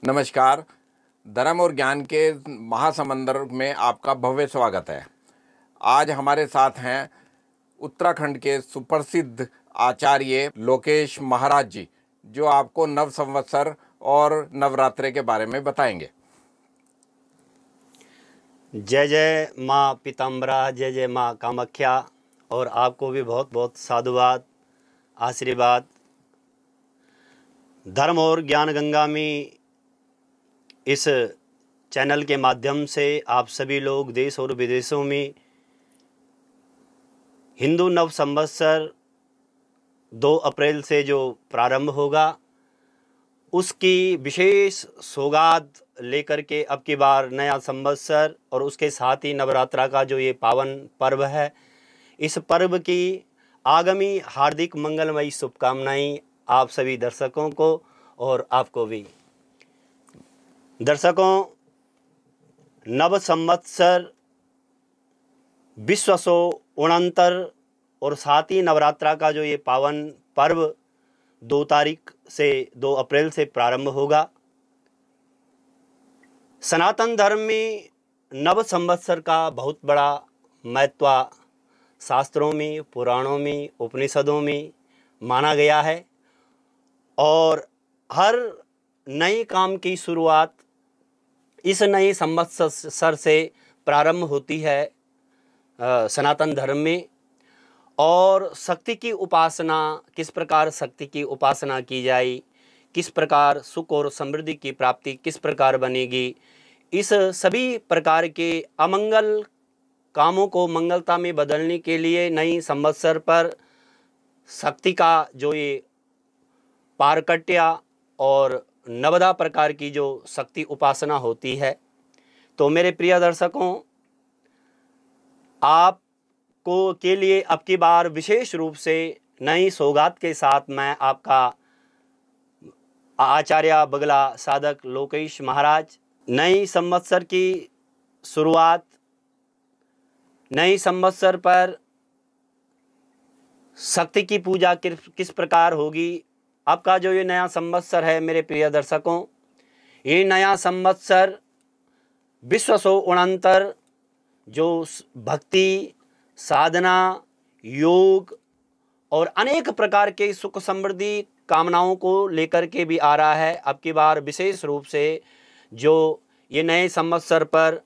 नमस्कार। धर्म और ज्ञान के महासमंदर में आपका भव्य स्वागत है। आज हमारे साथ हैं उत्तराखंड के सुप्रसिद्ध आचार्य लोकेश महाराज जी, जो आपको नव संवत्सर और नवरात्रे के बारे में बताएंगे। जय जय माँ पीताम्बरा, जय जय माँ कामाख्या। और आपको भी बहुत बहुत साधुवाद, आशीर्वाद। धर्म और ज्ञान गंगा में इस चैनल के माध्यम से आप सभी लोग देश और विदेशों में हिंदू नव संवत्सर 2 अप्रैल से जो प्रारंभ होगा उसकी विशेष सौगात लेकर के अब की बार नया संवत्सर और उसके साथ ही नवरात्रा का जो ये पावन पर्व है, इस पर्व की आगामी हार्दिक मंगलमयी शुभकामनाएं आप सभी दर्शकों को और आपको भी। दर्शकों, नव संवत्सर विश्व और साथ ही नवरात्रा का जो ये पावन पर्व 2 तारीख से 2 अप्रैल से प्रारंभ होगा। सनातन धर्म में नव संवत्सर का बहुत बड़ा महत्व शास्त्रों में, पुराणों में, उपनिषदों में माना गया है और हर नए काम की शुरुआत इस नए संवत्सर से प्रारंभ होती है सनातन धर्म में। और शक्ति की उपासना, किस प्रकार शक्ति की उपासना की जाए, किस प्रकार सुख और समृद्धि की प्राप्ति किस प्रकार बनेगी, इस सभी प्रकार के अमंगल कामों को मंगलता में बदलने के लिए नई संवत्सर पर शक्ति का जो ये पारकट्या और नवदा प्रकार की जो शक्ति उपासना होती है। तो मेरे प्रिय दर्शकों, आपको के लिए अब की बार विशेष रूप से नई सौगात के साथ मैं आपका आचार्य बगला साधक लोकेश महाराज, नई संवत्सर की शुरुआत, नई संवत्सर पर शक्ति की पूजा किस प्रकार होगी। आपका जो ये नया संवत्सर है मेरे प्रिय दर्शकों, ये नया संवत्सर विश्व जो भक्ति, साधना, योग और अनेक प्रकार के सुख समृद्धि कामनाओं को लेकर के भी आ रहा है। अब की बार विशेष रूप से जो ये नए संवत्सर पर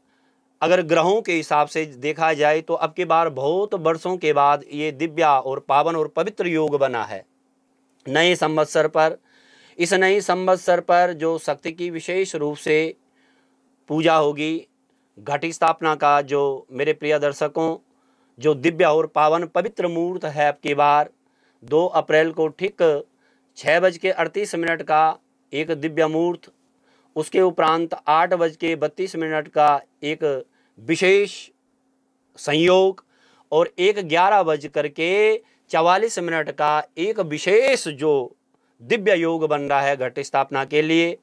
अगर ग्रहों के हिसाब से देखा जाए तो अब की बार बहुत वर्षों के बाद ये दिव्य और पावन और पवित्र योग बना है नए संवत्सर पर। इस नए संवत्सर पर जो शक्ति की विशेष रूप से पूजा होगी, घट स्थापना का जो मेरे प्रिय दर्शकों जो दिव्य और पावन पवित्र मुहूर्त है अब की बार 2 अप्रैल को ठीक 6:38 का एक दिव्य मुहूर्त, उसके उपरांत 8:32 का एक विशेष संयोग और 11:44 का एक विशेष जो दिव्य योग बन रहा है घट स्थापना के लिए।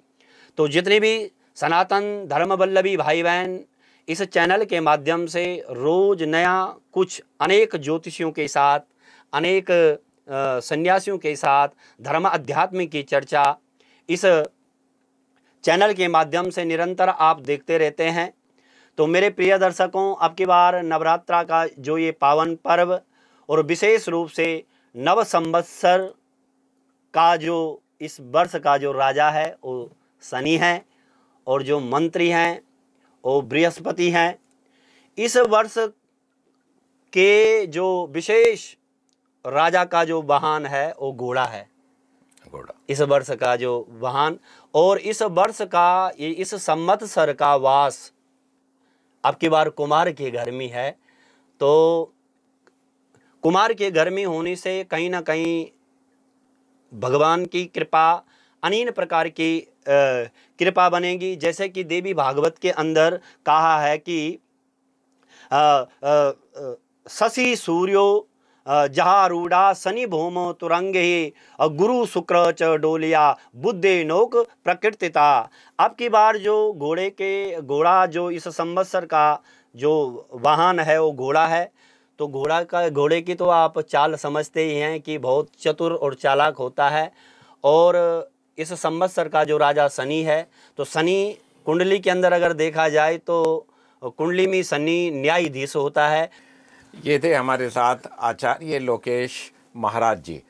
तो जितने भी सनातन धर्मवल्लभी भाई बहन इस चैनल के माध्यम से रोज नया कुछ अनेक ज्योतिषियों के साथ, अनेक सन्यासियों के साथ धर्म अध्यात्म की चर्चा इस चैनल के माध्यम से निरंतर आप देखते रहते हैं। तो मेरे प्रिय दर्शकों, अब की बार नवरात्रा का जो ये पावन पर्व और विशेष रूप से नव संवत्सर का जो इस वर्ष का जो राजा है वो शनि है और जो मंत्री हैं वो बृहस्पति हैं। इस वर्ष के जो विशेष राजा का जो वाहन है वो घोड़ा है। इस वर्ष का जो वाहन और इस वर्ष का इस संवत्सर का वास अब की बार कुमार के घर में है। तो कुमार के घर में होने से कहीं ना कहीं भगवान की कृपा, अनेक प्रकार की कृपा बनेगी। जैसे कि देवी भागवत के अंदर कहा है कि शशि सूर्यो जहारूढ़ा शनि भूमो तुरंगे गुरु शुक्र च डोलिया बुद्धे नोक प्रकृतिता। अब की बार जो घोड़ा जो इस संवत्सर का जो वाहन है वो घोड़ा है। तो घोड़े की तो आप चाल समझते ही हैं कि बहुत चतुर और चालाक होता है। और इस संवत्सर का जो राजा शनि है, तो शनि कुंडली के अंदर अगर देखा जाए तो कुंडली में शनि न्यायाधीश होता है। ये थे हमारे साथ आचार्य लोकेश महाराज जी।